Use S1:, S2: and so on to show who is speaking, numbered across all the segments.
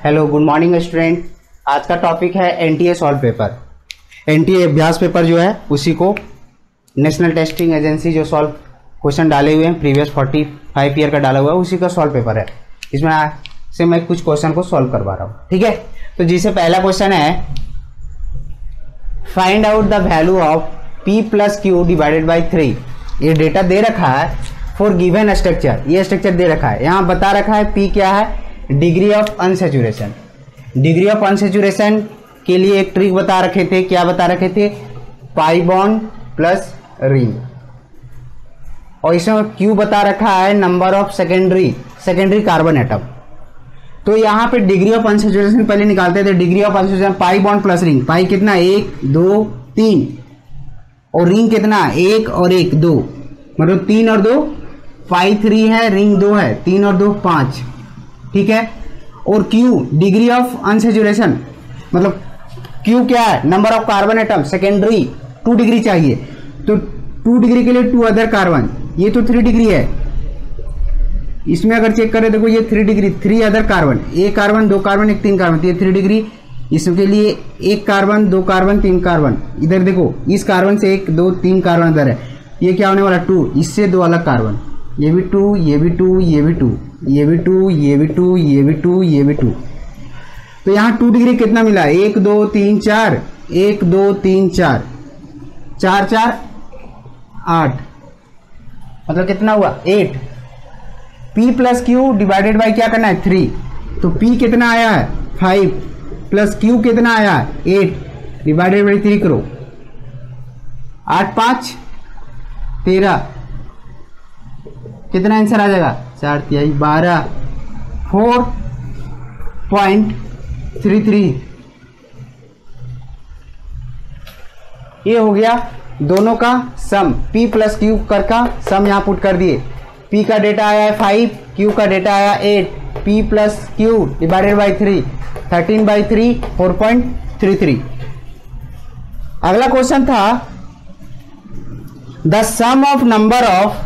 S1: Hello good morning student. आज का topic है एनटीए सॉल्व पेपर। एनटीए अभ्यास पेपर जो है उसी को नेशनल टेस्टिंग एजेंसी जो सॉल्व क्वेश्चन डाले हुए हैं प्रीवियस 45 ईयर का डाला हुआ है उसी का सॉल्व पेपर है। इसमें से मैं कुछ क्वेश्चन को सॉल्व करवा रहा हूँ, ठीक है। तो जिसे पहला क्वेश्चन है find out the value of p plus Q divided by 3। ये डेटा दे रखा है फॉर गिवन स्ट्रक्चर, ये स्ट्रक्चर दे रखा है। यहाँ बता रखा है p क्या है, degree of unsaturation. Degree of unsaturation के लिए एक ट्रिक बता रखे थे, क्या बता रखे थे, पाई बॉन्ड प्लस रिंग। और इसमें q बता रखा है number of secondary carbon atom. तो यहाँ पे डिग्री ऑफ अनसेचुरेशन पहले निकालते थे। Degree of unsaturation pi bond plus ring, pi कितना 1 2 3 और रिंग कितना 1 और 1 2, मतलब 3 और 2 पाई 3 है, रिंग 2 है, 3 और 2 5, ठीक है। और Q डिग्री ऑफ अनसेचुरेशन मतलब Q क्या है, number of carbon atom secondary 2 degree चाहिए, तो 2 डिग्री के लिए 2 अदर कार्बन, ये तो 3 डिग्री है। इसमें अगर चेक करें देखो ये 3 degree, 3 other carbon, 1 carbon 2 carbon 1 3 carbon, तो ये 3 डिग्री। इसके लिए 1 कार्बन 2 कार्बन 3 कार्बन, इधर देखो इस कार्बन से 1 2 3 कार्बन इधर है, ये क्या होने वाला 2, इससे 2 अलग कार्बन, ये भी 2 ये भी 2 ये भी 2 ये भी 2 ये भी 2 ये भी 2 ये भी 2। तो यहाँ 2 डिग्री कितना मिला, 1 2 3 4 1 2 3 4 4 4 8, मतलब कितना हुआ 8। P plus Q divided by क्या करना है 3, तो P कितना आया है 5 प्लस Q कितना आया है 8 डिवाइडेड बाई 3 करो, 8 5 13, कितना आंसर आ जाएगा 4 3 12 4.33। ये हो गया दोनों का सम, P प्लस Q कर का सम यहाँ पुट कर दिए। P का डेटा आया है 5, Q का डेटा आया 8, P plus Q divided by 3 13/3 4.33। अगला क्वेश्चन था the sum of number of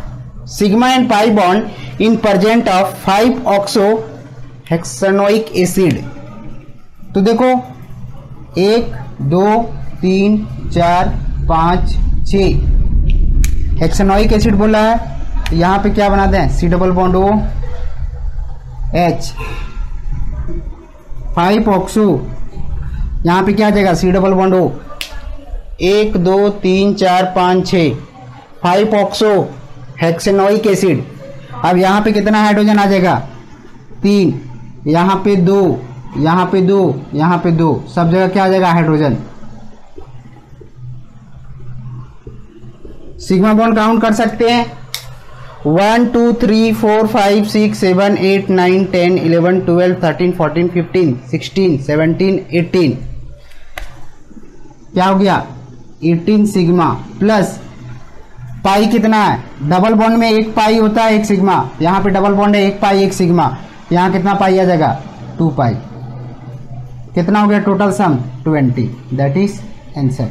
S1: sigma and pi bond in present of 5 oxo hexanoic acid. तो देखो 1 2 3 4 5 6 हेक्सानोइक एसिड बोला है, यहाँ पे क्या बनाते हैं C double bond O H, 5 oxo, यहाँ पे क्या आ जाएगा C double bond O, 1 2 3 4 5 6 5 oxo hexanoic acid. अब यहाँ पे कितना हाइड्रोजन आ जाएगा 3, यहाँ पे 2 यहाँ पे 2 यहाँ पे 2, सब जगह क्या आ जाएगा हाइड्रोजन। सिग्मा बॉन्ड काउंट कर सकते हैं 1 2 3 4 5 6 7 8 9 10 11 12 13 14 15 16 17 18, क्या हो गया 18 सिग्मा प्लस पाई कितना है, डबल बॉन्ड में 1 पाई होता है 1 सिग्मा, यहाँ पे डबल बॉन्ड है 1 पाई 1 सिग्मा, यहाँ कितना पाई आ जाएगा 2 पाई। कितना हो गया total sum 20, that is answer.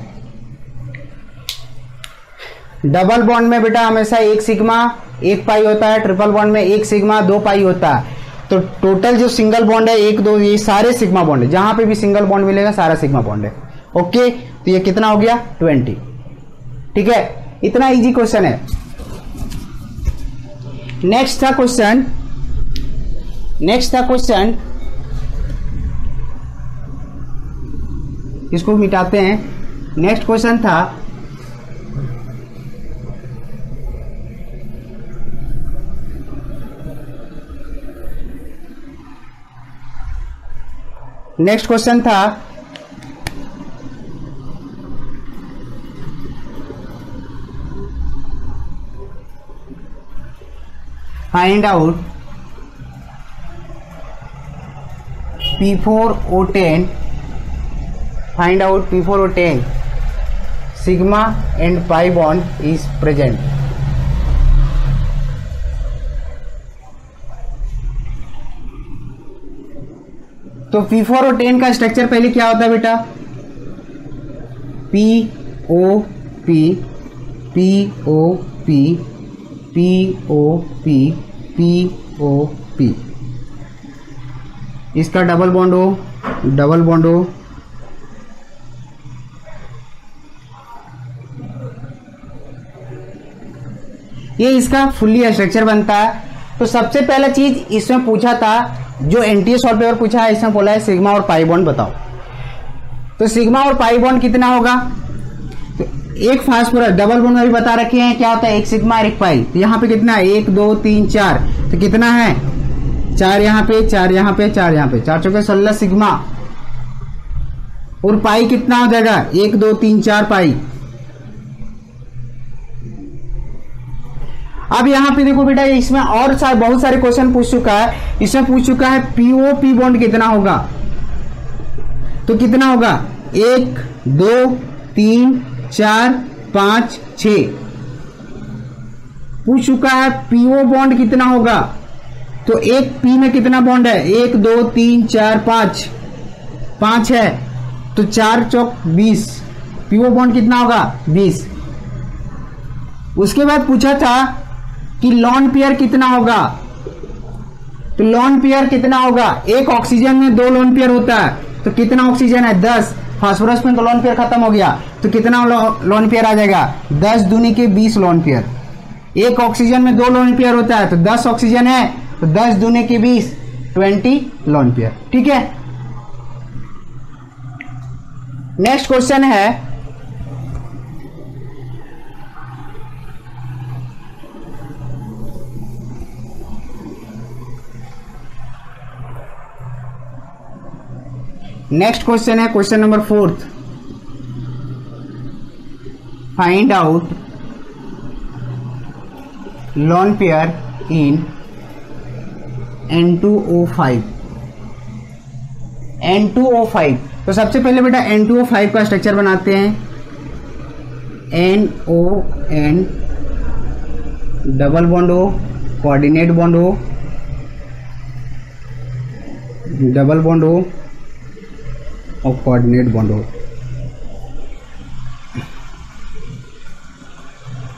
S1: Double bond में बेटा हमेशा 1 सिग्मा 1 पाई होता है, ट्रिपल बॉन्ड में 1 सिग्मा 2 पाई होता है। तो टोटल जो सिंगल बॉन्ड है 1 2 ये सारे सिग्मा बॉन्ड है, जहां पे भी सिंगल बॉन्ड मिलेगा सारा सिग्मा बॉन्ड है। ओके, तो ये कितना हो गया 20, ठीक है। इतना इजी क्वेश्चन है। नेक्स्ट था क्वेश्चन, इसको मिटाते हैं। नेक्स्ट क्वेश्चन था find out P4O10, find out P4O10 sigma and pi bond is present. तो P4O10 का स्ट्रक्चर पहले क्या होता है बेटा, POP POP POP POP इसका डबल बॉन्ड हो, डबल बॉन्ड हो, ये इसका फुल्ली स्ट्रक्चर बनता है। तो सबसे पहला चीज इसमें पूछा था, जो एनटीए सॉल्व पेपर पूछा है, इसमें बोला है सिग्मा और पाई बॉन्ड बताओ। तो सिग्मा और पाई बॉन्ड कितना होगा, तो एक फास्फोरस डबल बॉन्ड में भी बता रखे हैं क्या होता है, एक सिग्मा और एक पाई। तो यहाँ पे कितना है, 1 2 3 4, तो कितना है 4 यहाँ पे, 4 यहाँ पे, 4 यहाँ पे, 4 चौके 16 सिग्मा। और पाई कितना हो जाएगा, 1 2 3 4 पाई। अब यहाँ पे देखो बेटा, इसमें और बहुत सारे क्वेश्चन पूछ चुका है। इसमें पूछ चुका है पीओ पी बॉन्ड कितना होगा, तो कितना होगा 1 2 3 4 5 6 पूछ चुका है। पीओ बॉन्ड कितना होगा, तो एक पी में कितना बॉन्ड है, 1 2 3 4 5, 5 है, तो 4 चौक 20, पीओ बॉन्ड कितना होगा 20। उसके बाद पूछा था कि लॉन पेयर कितना होगा, तो लॉन पेयर कितना होगा, एक ऑक्सीजन में 2 लॉन पेयर होता है, तो कितना ऑक्सीजन है 10, फास्फोरस में तो लॉन पेयर खत्म हो गया, तो कितना लॉन पेयर आ जाएगा 10 दूनी के 20 लॉन पेयर। एक ऑक्सीजन में 2 लॉन पेयर होता है, तो 10 ऑक्सीजन है, तो 10 दूनी के 20 20 लॉन पेयर। ठीक है, नेक्स्ट क्वेश्चन है, नेक्स्ट क्वेश्चन है question number 4। Find out lone pair in N2O5। N2O5, तो सबसे पहले बेटा N2O5 का स्ट्रक्चर बनाते हैं। NON डबल बॉन्ड हो, कोऑर्डिनेट बॉन्ड हो, डबल बॉन्ड हो और कोऑर्डिनेट बॉन्ड हो।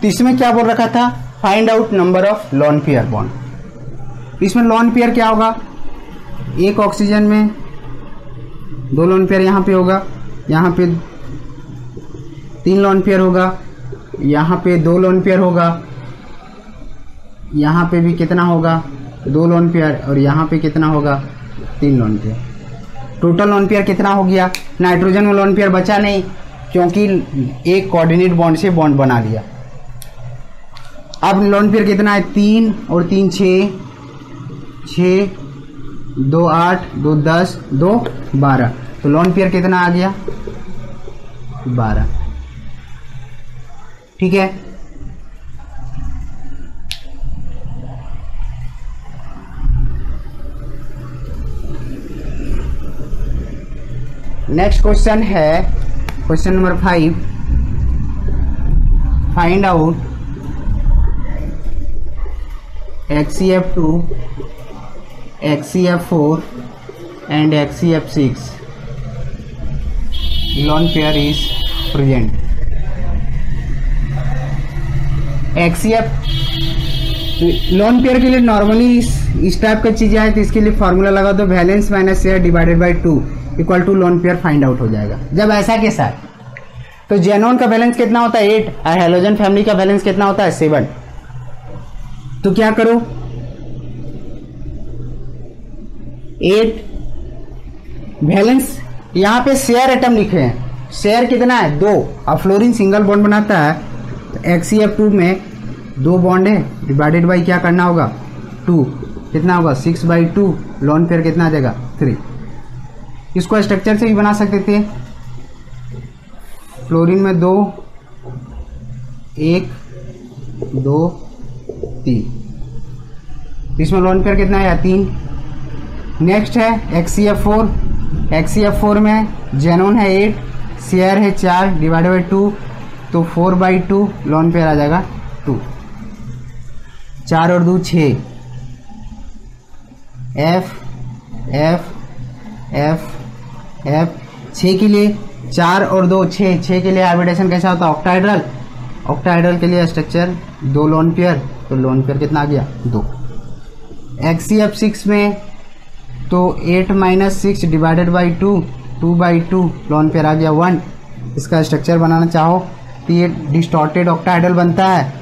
S1: तो इसमें क्या बोल रखा था, find out number of lone pair bond. इसमें लॉन पेयर क्या होगा, एक ऑक्सीजन में 2 लॉन पेयर यहाँ पे होगा, यहाँ पे 3 लॉन पेयर होगा, यहाँ पे 2 लॉन पेयर होगा, यहाँ पे भी कितना होगा 2 लॉन पेयर, और यहाँ पे कितना होगा 3 lone pair. Total lone pair कितना हो गया, नाइट्रोजन में लॉन पेयर बचा नहीं, क्योंकि एक कोऑर्डिनेट बॉन्ड से बॉन्ड बना लिया। अब लॉन पेयर कितना है, 3 और 3 6, 6 2 8 2 10 2 12, तो लॉन पेयर कितना आ गया 12। ठीक है, नेक्स्ट क्वेश्चन है question number 5। Find out HCF2, HCF4 and HCF6 lone pair is present। HCF lone pair के लिए नॉर्मली इस टाइप का चीजें है, तो इसके लिए फॉर्मूला लगा दो, valence minus share divided by 2 equal to lone pair find out हो जाएगा। जब ऐसा के साथ, तो जेनॉन का बैलेंस कितना होता है 8 और हेलोजन फैमिली का बैलेंस कितना होता है 7। तो क्या करो 8 बैलेंस, यहाँ पे शेयर एटम लिखे हैं, शेयर कितना है 2, और फ्लोरीन सिंगल बॉन्ड बनाता है, तो HCF2 में 2 बॉन्ड है, डिवाइडेड बाई क्या करना होगा 2, कितना होगा 6/2, लॉन पेयर कितना आ जाएगा 3। इसको स्ट्रक्चर से भी बना सकते थे, फ्लोरीन में 2 1 2 3, इसमें लॉन पेयर कितना है 3। नेक्स्ट है HCF4, HCF4 में जेनोन है 8, शेयर है 4 डिवाइडेड बाई 2, तो 4/2 लॉन पेयर आ जाएगा 2। 4 और 2 6, F F F F 6 के लिए 4 और 2 6, 6 के लिए हाइब्रिडेशन कैसा होता है ऑक्टाहेड्रल, ऑक्टाहेड्रल के लिए स्ट्रक्चर 2 लॉन पेयर, तो लॉन पेयर कितना आ गया 2। HCF6 में तो 8 - 6 डिवाइडेड बाई 2, 2/2 लोन पेयर आ गया 1। इसका स्ट्रक्चर बनाना चाहो तो ये डिस्टॉर्टेड ऑक्टाहेड्रल बनता है।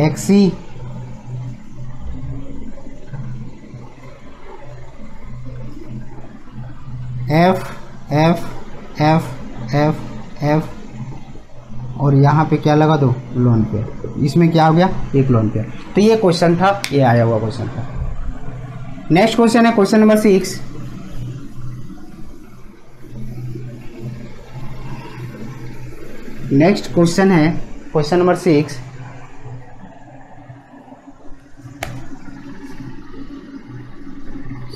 S1: XC F F F F F और यहाँ पे क्या लगा दो लोन पेयर। इसमें क्या हो गया एक लोन पेयर। तो ये क्वेश्चन था, ये आया हुआ क्वेश्चन था। नेक्स्ट क्वेश्चन है क्वेश्चन नंबर 6। नेक्स्ट क्वेश्चन है question number 6।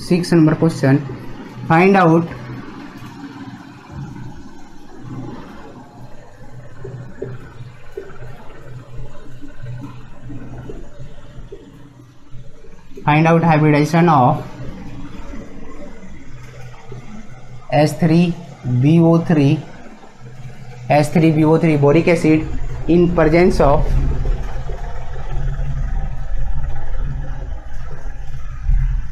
S1: Six number question, find out hybridization of H3BO3 boric acid in presence of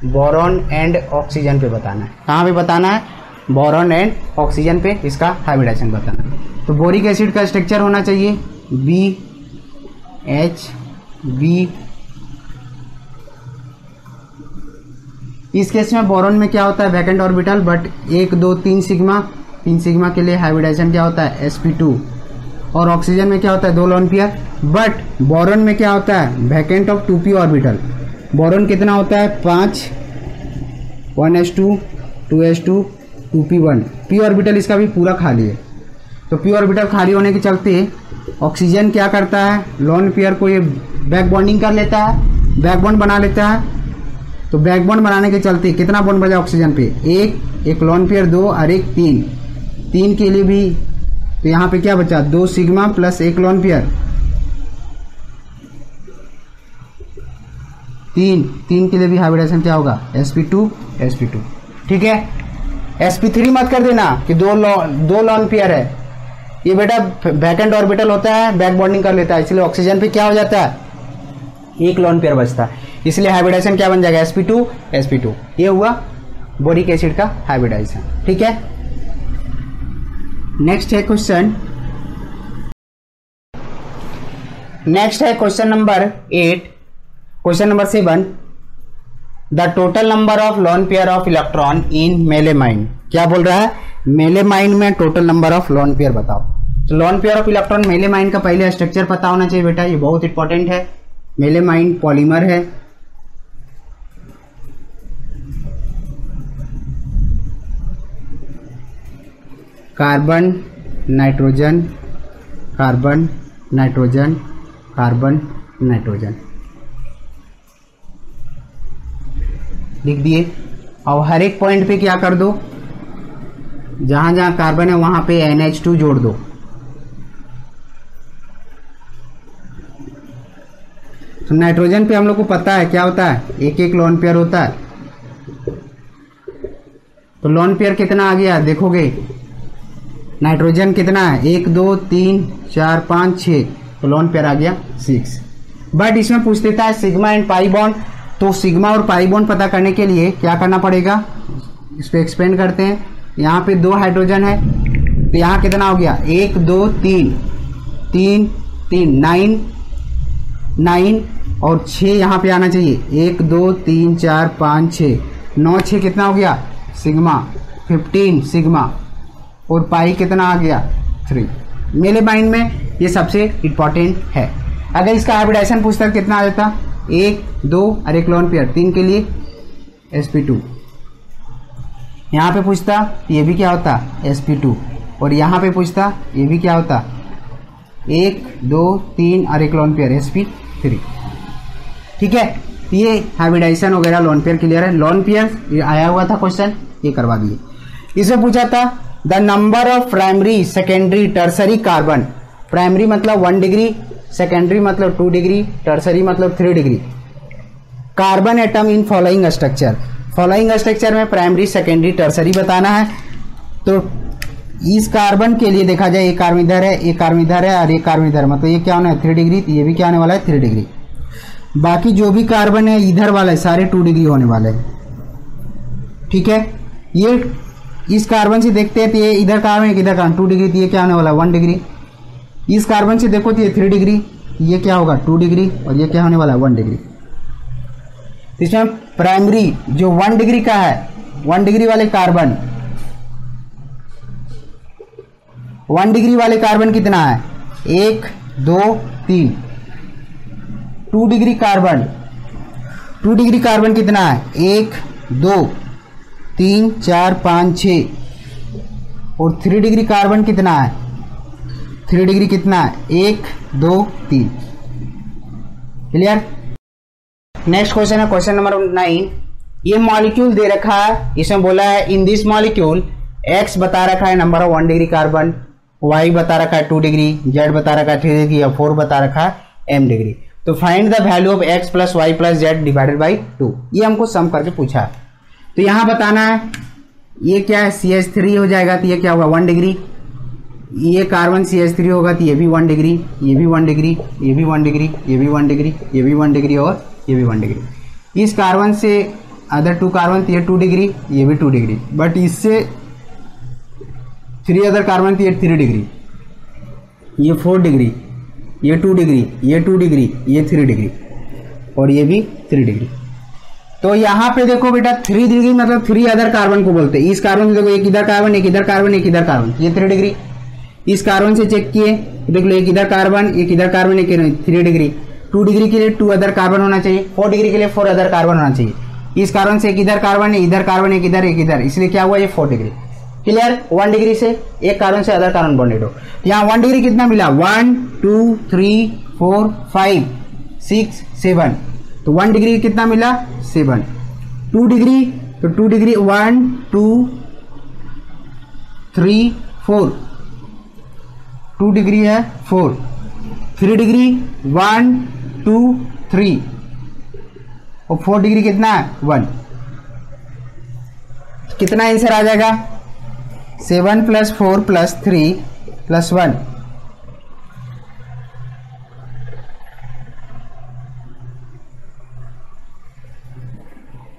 S1: boron and oxygen पे बताना है। कहाँ पे बताना है? बोरॉन एंड ऑक्सीजन पे इसका हाइब्रिडाइजेशन बताना है। तो बोरिक एसिड का स्ट्रक्चर होना चाहिए BHB। इस केस में बोरॉन में क्या होता है vacant orbital, but 1 2 3 sigma, 3 sigma के लिए हाइब्रिडाइजेशन क्या होता है sp2। और ऑक्सीजन में क्या होता है 2 लोन पेयर। बट बोरॉन में क्या होता है vacant of 2p orbital. Boron कितना होता है 5, 1s2 2s2 2p1। p orbital इसका भी पूरा खाली है। तो p ऑर्बिटल खाली होने के चलते ऑक्सीजन क्या करता है लोन पेयर को ये बैक बॉन्डिंग कर लेता है, बैक बॉन्ड बना लेता है। तो बैक बॉन्ड बनाने के चलते कितना बॉन्ड बचा ऑक्सीजन पे? एक लोन पेयर 2 और एक 3 के लिए भी। तो यहाँ पे क्या बचा 2 सिग्मा प्लस 1 लोन पेयर। 3 के लिए भी हाइब्रिडाइजेशन क्या होगा sp2 sp2। ठीक है, sp3 मत कर देना कि दो लोन पेयर है। ये बेटा वैकेंट ऑर्बिटल होता है, बैक बॉन्डिंग कर लेता है, इसलिए ऑक्सीजन पे क्या हो जाता है एक लोन पेयर बचता है। इसलिए हाइब्रिडाइजेशन क्या बन जाएगा sp2 sp2। ये हुआ बोरिक एसिड का हाइब्रिडाइजेशन। ठीक है, नेक्स्ट है question number 8। Question number 7, the total number of lone pair of electron in melamine. क्या बोल रहा है मेलेमाइन में total number of lone pair बताओ। तो lone pair of electron melamine का पहले स्ट्रक्चर पता होना चाहिए बेटा, ये बहुत इंपॉर्टेंट है। मेलेमाइन पॉलीमर है, carbon nitrogen carbon nitrogen carbon nitrogen लिख दिए। और हर एक पॉइंट पे क्या कर दो, जहां जहां कार्बन है वहां पे NH2 जोड़ दो। तो नाइट्रोजन पे हम लोग को पता है क्या होता है एक लोन पेयर होता है। तो लोन पेयर कितना आ गया देखोगे, नाइट्रोजन कितना है 1 2 3 4 5 6, तो लोन पेयर आ गया 6। बट इसमें पूछ देता है सिग्मा एंड पाई बॉन्ड। तो सिग्मा और पाई बॉन्ड पता करने के लिए क्या करना पड़ेगा, इस पे एक्सपेंड करते हैं। यहाँ पे 2 हाइड्रोजन है, तो यहाँ कितना हो गया 1 2 3 3 3 9 और 6 यहाँ पे आना चाहिए 1 2 3 4 5 6 9 6 कितना हो गया सिग्मा 15 सिग्मा, और पाई कितना आ गया 3। मेलेमाइन में ये सबसे इंपॉर्टेंट है। अगर इसका हाइब्रिडाइजेशन पूछता है कितना आ जाता 1 2 और एक लोन पेयर 3 के लिए sp2। यहाँ पे पूछता ये भी क्या होता sp2, और यहाँ पे पूछता ये भी क्या होता 1 2 3 और एक लोन पेयर sp3। ठीक है, ये हाइब्रिडाइजेशन वगैरह लोन पेयर क्लियर है। लोन पेयर आया हुआ था क्वेश्चन, ये करवा दिए। इसमें पूछा था the number of primary secondary tertiary carbon. Primary मतलब 1 डिग्री, सेकेंडरी मतलब 2 डिग्री, टर्सरी मतलब 3 degree carbon atom in following structure. Following structure में प्राइमरी सेकेंडरी टर्सरी बताना है। तो इस कार्बन के लिए देखा जाए, एक कार्बन इधर है, एक कार्बन इधर है और एक कार्बन इधर, मतलब ये क्या होना है 3 डिग्री, तो ये भी क्या होने वाला है 3 डिग्री। बाकी जो भी कार्बन है इधर वाला है सारे 2 डिग्री होने वाले हैं, ठीक है। ये इस कार्बन से देखते हैं तो ये इधर कार्बन इधर कार्बन 2 डिग्री, तो ये क्या होने वाला है 1 डिग्री। इस कार्बन से देखो तो ये 3 डिग्री, ये क्या होगा 2 डिग्री और ये क्या होने वाला है 1 डिग्री। इसमें प्राइमरी जो 1 डिग्री का है, 1 डिग्री वाले कार्बन, 1 डिग्री वाले कार्बन कितना है 1 2 3। 2 डिग्री कार्बन, 2 डिग्री कार्बन कितना है 1 2 3 4 5 6। और 3 डिग्री कार्बन कितना है, 3 डिग्री कितना है 1 2 3। क्लियर। नेक्स्ट क्वेश्चन है क्वेश्चन नंबर 9। ये मॉलिक्यूल दे रखा है, इसमें बोला है इन दिस मॉलिक्यूल X बता रखा है number of 1 degree carbon, Y बता रखा है 2 डिग्री, Z बता रखा है 3 डिग्री और 4 बता रखा है M डिग्री। तो find the value of X plus Y plus Z divided by 2। ये हमको सम करके पूछा है। तो यहाँ बताना है ये क्या है CH3 हो जाएगा, तो ये क्या होगा 1 डिग्री। ये कार्बन CH3 होगा तो ये भी 1 डिग्री, ये भी 1 डिग्री, ये भी 1 डिग्री, ये भी 1 डिग्री, ये भी 1 डिग्री और ये भी 1 डिग्री। इस कार्बन से अदर 2 कार्बन तो ये 2 डिग्री, ये भी 2 डिग्री, बट इससे 3 अदर कार्बन तो ये 3 डिग्री, ये 4 डिग्री, ये 2 डिग्री, ये 2 डिग्री, ये 3 डिग्री और ये भी 3 डिग्री। तो यहाँ पे देखो बेटा 3 डिग्री मतलब 3 अदर कार्बन को बोलते हैं। इस कार्बन से देखो एक इधर कार्बन, एक इधर कार्बन, एक इधर कार्बन, ये 3 डिग्री। इस कार्बन से चेक किए देख लो एक इधर कार्बन, एक इधर कार्बन, एक 3 डिग्री। 2 डिग्री के लिए 2 अदर कार्बन होना चाहिए, 4 डिग्री के लिए 4 अदर कार्बन होना चाहिए। इस कार्बन से एक इधर कार्बन, इधर कार्बन, एक इधर, एक इधर, इसलिए क्या हुआ ये 4 डिग्री। क्लियर। 1 डिग्री से एक कार्बन से अदर कार्बन बॉन्डेड हो। यहाँ 1 डिग्री कितना मिला 1 2 3 4 5 6 7। तो 1 डिग्री कितना मिला 7। 2 डिग्री तो 2 डिग्री 1 2 3 4, 2 डिग्री है 4। 3 डिग्री 1 2 3 और 4 डिग्री कितना है 1। कितना आंसर आ जाएगा 7 प्लस 4 प्लस 3 प्लस 1।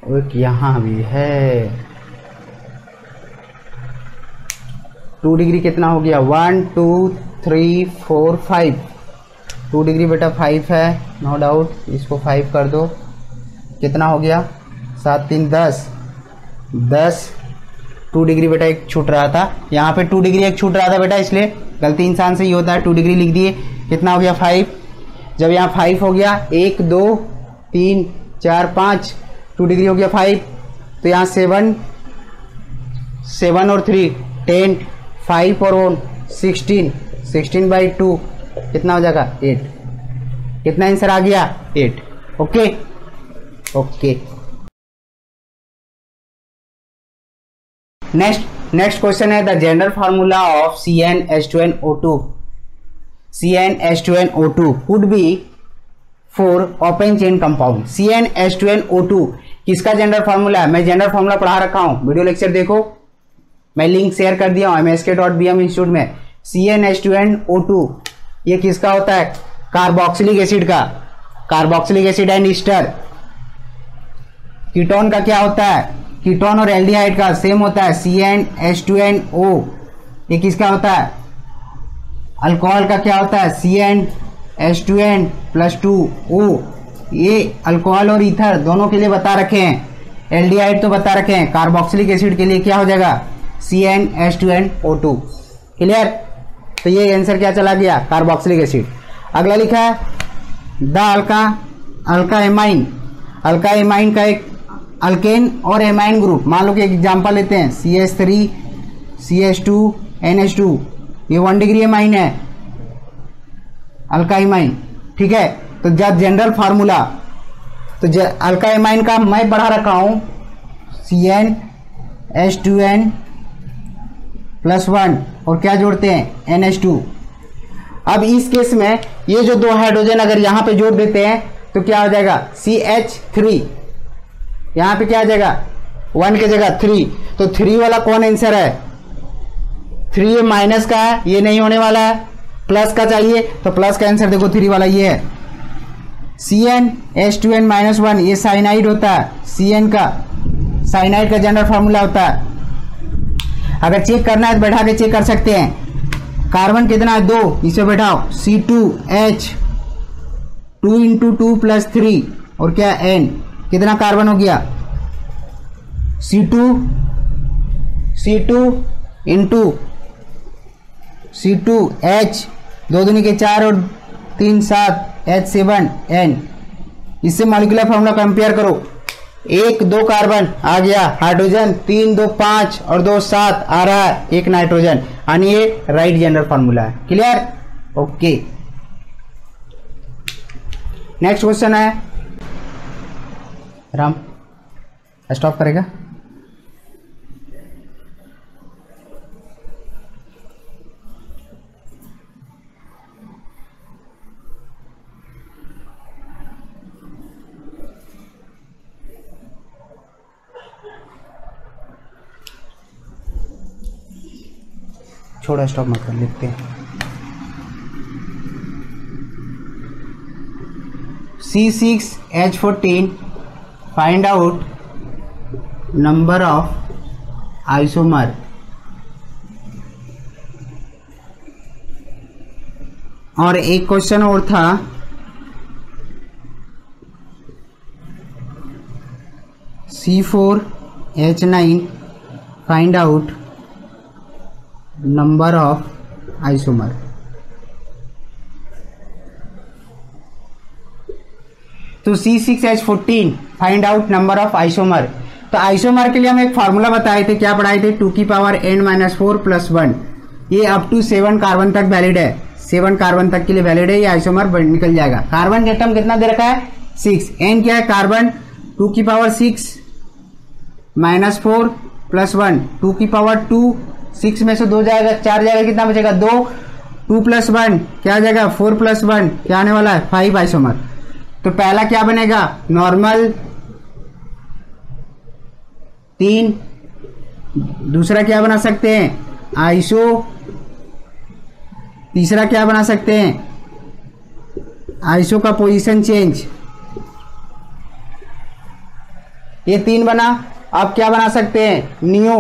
S1: एक यहां भी है 2 डिग्री कितना हो गया 1 2 3 4 5। 2 डिग्री बेटा 5 है नो डाउट, इसको 5 कर दो कितना हो गया 7 3 10 10। 2 डिग्री बेटा एक छूट रहा था, यहाँ पे 2 डिग्री एक छूट रहा था बेटा, इसलिए गलती इंसान से ही होता है। 2 डिग्री लिख दिए, कितना हो गया 5। जब यहाँ 5 हो गया 1 2 3 4 5, 2 डिग्री हो गया 5। तो यहाँ 7 और 3 10, 5 और 1 16, 16 बाई 2 कितना हो जाएगा 8। कितना आंसर आ गया 8। Okay okay. नेक्स्ट क्वेश्चन है the general formula of CnH2nO2। CnH2nO2 could be for open chain compound. CnH2nO2 किसका जनरल फार्मूला है? मैं जनरल फार्मूला पढ़ा रखा हूं, वीडियो लेक्चर देखो, मैं लिंक शेयर कर दिया हूं msk.bm इंस्टीट्यूट में। CnH2nO2 ये किसका होता है? कार्बोक्सिलिक एसिड का। Carboxylic acid and Easter. Ketone का क्या होता है? कीटोन और एल्डिहाइड का सेम होता है CnH2nO। ये किसका होता है? अल्कोहल का क्या होता है? CnH2n plus 2O। ये अल्कोहल और ईथर दोनों के लिए बता रखे हैं। एल्डिहाइड तो बता रखे हैं। कार्बोक्सिलिक एसिड के लिए क्या हो जाएगा? CnH2nO2। क्लियर? तो ये आंसर क्या चला गया? Carboxylic acid. अगला लिखा है the Alka amine. Alka amine का एक अल्केन और एमाइन ग्रुप, मान लो कि एग्जांपल लेते हैं CH3 CH2 NH2, ये 1 डिग्री एमाइन है अल्का एमाइन, ठीक है। तो जनरल फार्मूला तो अल्का एमाइन का मैं बढ़ा रखा हूं CnH2n प्लस 1 और क्या जोड़ते हैं NH2। अब इस केस में ये जो 2 हाइड्रोजन अगर यहां पे जोड़ देते हैं तो क्या हो जाएगा? CH3। यहां पे क्या आ जाएगा? 1 की जगह 3। तो 3 वाला कौन आंसर है? 3 ये माइनस का है, ये नहीं होने वाला है, प्लस का चाहिए, तो प्लस का आंसर देखो 3 वाला ये है। CnH2n-1 ये साइनाइड होता है, Cn का साइनाइड का जनरल फार्मूला होता है। अगर चेक करना है तो बैठा के चेक कर सकते हैं। कार्बन कितना है 2, इसे बैठाओ C2H 2 × 2 + 3 और क्या N, कितना कार्बन हो गया C2 H 2 दूनी के 4 और 3 7 H7N। इससे मॉलिक्यूलर फॉर्मूला कंपेयर करो, 1 2 कार्बन आ गया, हाइड्रोजन 3 2 5 और 2 7 आ रहा है, 1 नाइट्रोजन, यानी ये राइट जनरल फॉर्मूला है। क्लियर? ओके। नेक्स्ट क्वेश्चन है, राम स्टॉप करेगा। छोड़ा, स्टॉप मत कर, लिखते हैं। C6H14 find out number of isomer. और एक क्वेश्चन और था, C4H9 find out number of isomer. तो C6H14 find out number of isomer. तो आइसोमर के लिए हम एक फार्मूला बताए थे, क्या पढ़ाए थे, 2n-4 + 1। ये अप टू 7 कार्बन तक वैलिड है, 7 कार्बन तक के लिए वैलिड है, ये आइसोमर निकल जाएगा। कार्बन के एटम कितना दे रखा है 6, n क्या है कार्बन 2 - 6 - 4 + 1 2 6 में से 2 जाएगा, 4 जाएगा, कितना बचेगा 2, 2 + 1 क्या आ जाएगा 4 + 1 क्या आने वाला है 5 आइसोमर। तो पहला क्या बनेगा नॉर्मल 3, दूसरा क्या बना सकते हैं आइसो, तीसरा क्या बना सकते हैं आइसो का पोजीशन चेंज, ये 3 बना। अब क्या बना सकते हैं नियो,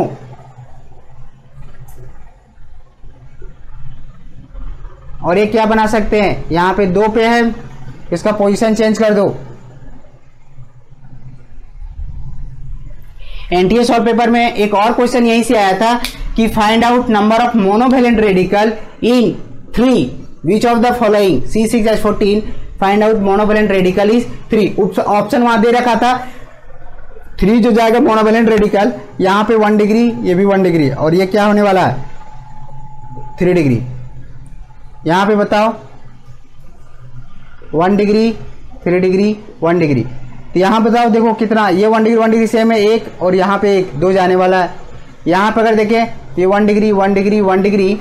S1: और ये क्या बना सकते हैं, यहां पे 2 पे है, इसका पोजीशन चेंज कर दो। एनटीए सॉल्व पेपर में एक और क्वेश्चन यहीं से आया था कि find out number of monovalent radical in 3 which of the following. C6H14 find out monovalent radical is 3। Option वहां दे रखा था 3 जो जाएगा मोनोवेलेंट रेडिकल, यहां पे 1 डिग्री, ये भी 1 डिग्री, और ये क्या होने वाला है 3 डिग्री। यहां पे बताओ 1 डिग्री 3 डिग्री 1 डिग्री, तो यहां बताओ देखो कितना, ये 1 डिग्री सेम है 1, और यहां पे 1 2 जाने वाला है। यहां पर अगर देखें ये 1 degree 1 degree 1 degree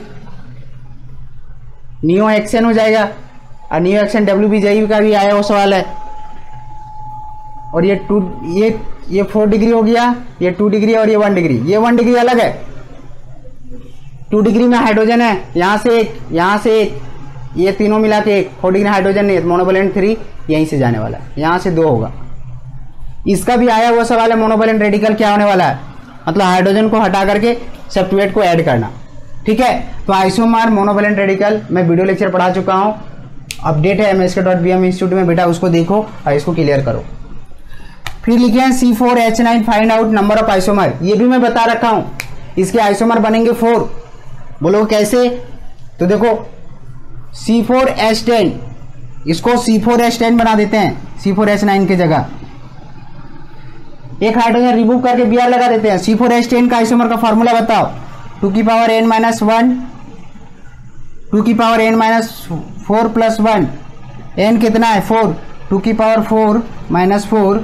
S1: neo action हो जाएगा, और नियो एक्शन WBJE का भी आया वो सवाल है। और ये 4 डिग्री हो गया, ये 2 डिग्री और ये 1 डिग्री, ये 1 डिग्री अलग है, 2 डिग्री में हाइड्रोजन है, यहां से 1 यहां से 1, ये तीनों मिला के 1, 4 डिग्री हाइड्रोजन नहीं, मोनोवेलेंट 3 यहीं से जाने वाला है, यहां से 2 होगा। इसका भी आया हुआ सवाल है मोनोवेलेंट रेडिकल क्या होने वाला है, मतलब हाइड्रोजन को हटा करके सब्स्टिट्यूएंट को ऐड करना। ठीक है, तो आइसोमर मोनोवेलेंट रेडिकल मैं वीडियो लेक्चर पढ़ा चुका हूं, अपडेट है MSK.BM इंस्टीट्यूट में, बेटा उसको देखो और इसको क्लियर करो। फिर लिखे हैं C4H9 find out number of isomer, ये भी मैं बता रखा हूं, इसके आइसोमर बनेंगे 4। बोलो कैसे, तो देखो C4H10, इसको C4H10 बना देते हैं C4H9 की जगह, एक हाइड्रोजन रिमूव करके Br लगा देते हैं। C4H10 का आइसोमर का फॉर्मूला बताओ, 2n-1 2n-4 + 1, n कितना है 4, 2n-4 -4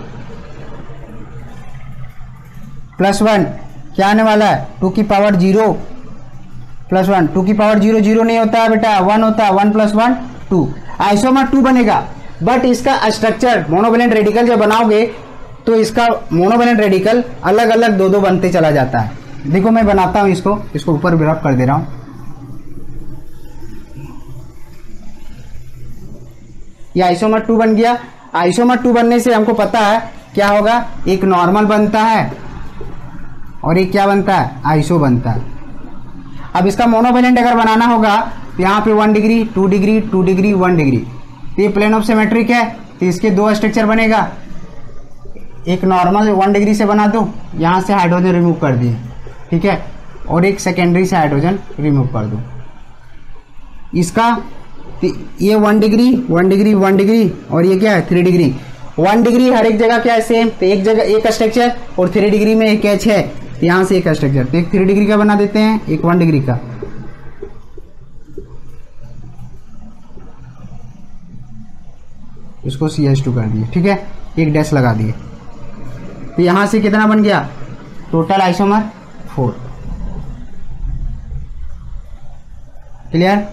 S1: + 1 क्या आने वाला है 2n0 + 1, 2n0 0 नहीं होता है बेटा, 1 होता है, 1 + 1 2, आइसोमर 2 बनेगा। बट इसका स्ट्रक्चर मोनोवेलेंट रेडिकल जब बनाओगे तो इसका मोनोवेलेंट रेडिकल अलग अलग 2 बनते चला जाता है। देखो मैं बनाता हूँ इसको ऊपर रब कर दे रहा हूँ। ये आइसोमर 2 बन गया। आइसोमर 2 बनने से हमको पता है क्या होगा, एक नॉर्मल बनता है और एक क्या बनता है, आइसो बनता है। अब इसका मोनोवेलेंट अगर बनाना होगा तो यहाँ पे 1 डिग्री 2 डिग्री 2 डिग्री 1 डिग्री, तो ये प्लेन ऑफ सिमेट्रिक है, तो इसके 2 स्ट्रक्चर बनेगा। एक नॉर्मल 1 डिग्री से बना दो, यहाँ से हाइड्रोजन रिमूव कर दिए, ठीक है, और एक सेकेंडरी से हाइड्रोजन रिमूव कर दो। इसका ये 1 डिग्री 1 डिग्री 1 डिग्री और ये क्या है 3 डिग्री। 1 डिग्री हर एक जगह क्या है सेम, तो एक जगह एक स्ट्रक्चर, और 3 डिग्री में एक एच है, तो यहाँ से एक स्ट्रक्चर, तो एक 3 डिग्री का बना देते हैं, एक 1 डिग्री का। इसको CH2 कर दिए, ठीक है, एक डैश लगा दिए, तो यहाँ से कितना बन गया total isomer 4। Clear,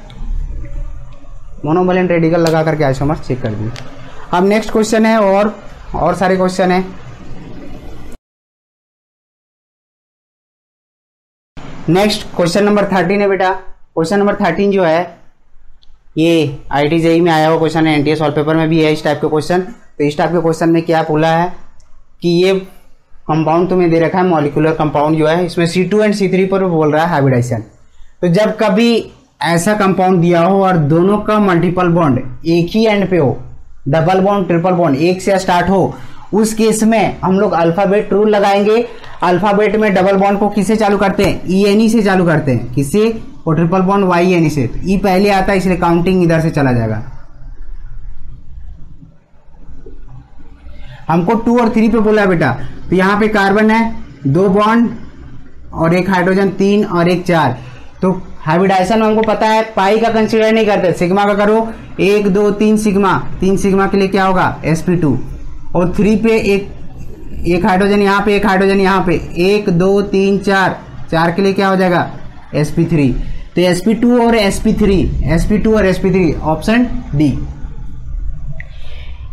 S1: monovalent radical लगा करके आइसोमर चेक कर दिए। अब नेक्स्ट क्वेश्चन है, और सारे क्वेश्चन है। नेक्स्ट क्वेश्चन नंबर 13 है बेटा। क्वेश्चन नंबर 13 जो है ये IIT JEE में आया हुआ क्वेश्चन है, NTA सॉल्व पेपर में भी है इस टाइप के क्वेश्चन। तो इस टाइप के क्वेश्चन में क्या बोला है कि ये कंपाउंड तुम्हें दे रखा है, मॉलिक्यूलर कंपाउंड जो है, इसमें C2 एंड C3 पर बोल रहा है हाइब्रिडाइजेशन। तो जब कभी ऐसा कंपाउंड दिया हो और दोनों का मल्टीपल बॉन्ड एक ही एंड पे हो, डबल बॉन्ड ट्रिपल बॉन्ड एक से स्टार्ट हो, उस केस में हम लोग अल्फाबेट रूल लगाएंगे। अल्फाबेट में डबल बॉन्ड को किससे चालू करते हैं, ENE से चालू करते हैं, किससे, और ट्रिपल बॉन्ड YNE से। तो E पहले आता है इसलिए काउंटिंग इधर से चला जाएगा। हमको 2 और 3 पे बोला बेटा, तो यहाँ पे कार्बन है 2 बॉन्ड और एक हाइड्रोजन 3 और एक 4। तो हाइब्रिडाइजेशन में हमको पता है पाई का कंसीडर नहीं करते, सिग्मा का करो, 1 2 3 सिग्मा, 3 सिग्मा के लिए क्या होगा sp2, और 3 पे एक हाइड्रोजन यहाँ पे, एक हाइड्रोजन यहाँ पे, 1 2 3 4, 4 के लिए क्या हो जाएगा sp3। तो sp2 और sp2 और sp3 ऑप्शन डी।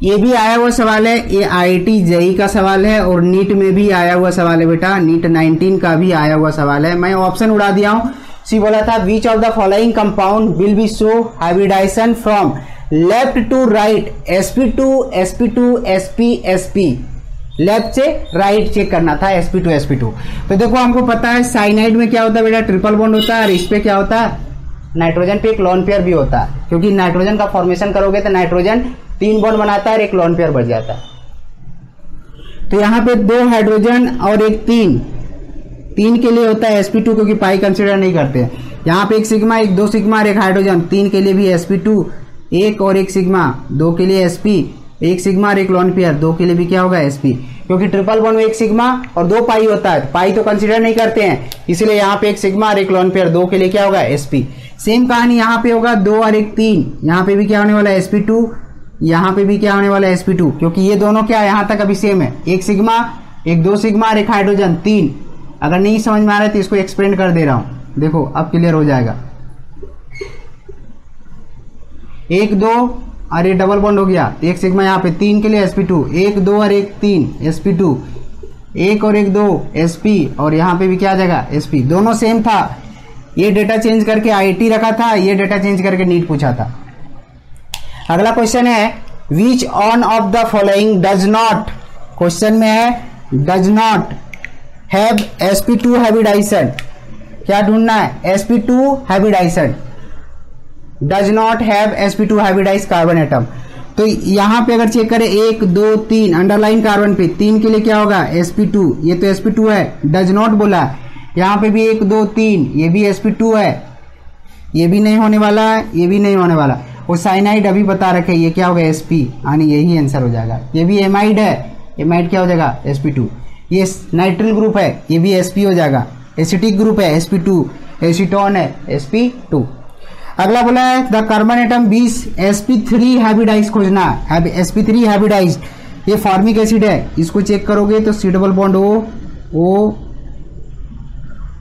S1: ये भी आया हुआ सवाल है, ये IIT JEE का सवाल है और नीट में भी आया हुआ सवाल है बेटा, नीट 19 का भी आया हुआ सवाल है। मैं ऑप्शन उड़ा दिया हूं। सी बोला था which of the following compound will be show hybridization from left to right, sp2 sp left से राइट चेक करना था, sp2। तो देखो हमको पता है साइनाइड में क्या होता है बेटा, ट्रिपल बॉन्ड होता है, और इस पे क्या होता है, नाइट्रोजन पे एक लोन पेयर भी होता है, क्योंकि नाइट्रोजन का फॉर्मेशन करोगे तो नाइट्रोजन 3 बॉन्ड बनाता है और एक लोन पेयर बच जाता है। तो यहाँ पे 2 हाइड्रोजन और एक 3 के लिए होता है sp2, क्योंकि पाई कंसिडर नहीं करते। यहाँ पे एक सिग्मा, एक 2 सिग्मा और एक हाइड्रोजन, 3 के लिए भी sp2, 1 और 1 सिग्मा, 2 के लिए sp, 1 सिग्मा और एक लोन पेयर, 2 के लिए भी क्या होगा sp, क्योंकि ट्रिपल बॉन्ड में 1 सिग्मा और 2 पाई होता है, पाई तो कंसिडर नहीं करते हैं, इसलिए यहाँ पे 1 सिग्मा और एक लोन पेयर, 2 के लिए क्या होगा sp। सेम कहानी यहाँ पे होगा 2 और 1 3, यहाँ पे भी क्या होने वाला है sp2, यहाँ पे भी क्या होने वाला है sp2, क्योंकि ये दोनों क्या यहाँ तक अभी सेम है, 1 सिग्मा, एक 2 सिग्मा और एक हाइड्रोजन 3। अगर नहीं समझ में आ रहा है तो इसको एक्सप्लेन कर दे रहा हूं, देखो अब क्लियर हो जाएगा। 1 2 और ये डबल बॉन्ड हो गया, 1 सिग्मा यहाँ पे, 3 के लिए sp2, 1 2 और 1 3 sp2, 1 और 1 2 sp, और यहाँ पे भी क्या आ जाएगा sp। दोनों सेम था, ये डेटा चेंज करके IIT रखा था, ये डेटा चेंज करके नीट पूछा था। अगला क्वेश्चन है which one of the following does not, question में है does not have sp2 hybridisation. क्या ढूंढना है, sp2 hybridization, does not have sp2 hybridize carbon atom. तो यहां पे अगर चेक करें 1 2 3 अंडरलाइन कार्बन पे, 3 के लिए क्या होगा sp2, ये तो sp2 है, डज नॉट बोला। यहाँ पे भी 1 2 3, ये भी sp2 है, ये भी नहीं होने वाला है, ये भी नहीं होने वाला। और साइनाइड अभी बता रखे, ये क्या होगा sp, यानी यही आंसर हो जाएगा। ये भी एमाइड है, एमाइड क्या हो जाएगा sp2। ये नाइट्रिल ग्रुप है, ये भी sp हो जाएगा। एसिटिक ग्रुप है sp2, एसीटोन है sp2। अगला बोला है the carbon atom 20 sp3 hybridise खोजना है, sp3 हाइब्रिडाइज, ये फॉर्मिक एसिड है, इसको चेक करोगे तो सी डबल बॉन्ड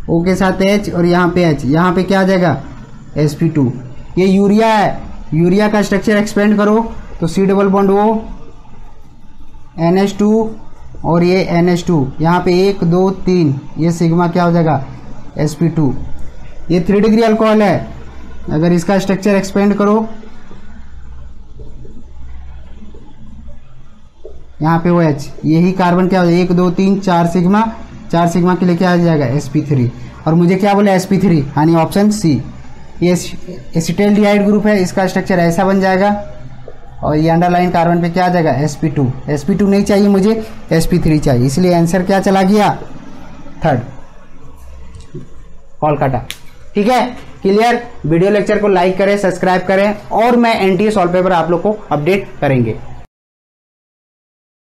S1: O के साथ H और यहाँ पे H, यहाँ पे क्या आ जाएगा sp2। ये यूरिया है, यूरिया का स्ट्रक्चर एक्सपेंड करो तो C double bond O NH2 और ये NH2, यहाँ पे 1 2 3, ये सिग्मा क्या हो जाएगा sp2। ये 3 डिग्री अल्कोहल है। अगर इसका स्ट्रक्चर एक्सपेंड करो, यहाँ पे OH, यही कार्बन क्या हो जाएगा 1 2 3 4 सिग्मा, 4 सिग्मा के लिए क्या आ जाएगा sp3। और मुझे क्या बोला sp3, यानी ऑप्शन सी। ये एसिटाल्डिहाइड ग्रुप है, इसका स्ट्रक्चर ऐसा बन जाएगा और ये अंडरलाइन कार्बन पे क्या आ जाएगा sp2। sp2 नहीं चाहिए मुझे, sp3 चाहिए, इसलिए आंसर क्या चला गया थर्ड, कोलकाता। ठीक है, क्लियर। वीडियो लेक्चर को लाइक करें, सब्सक्राइब करें और मैं NTA सॉल्व पेपर आप लोग को अपडेट करेंगे।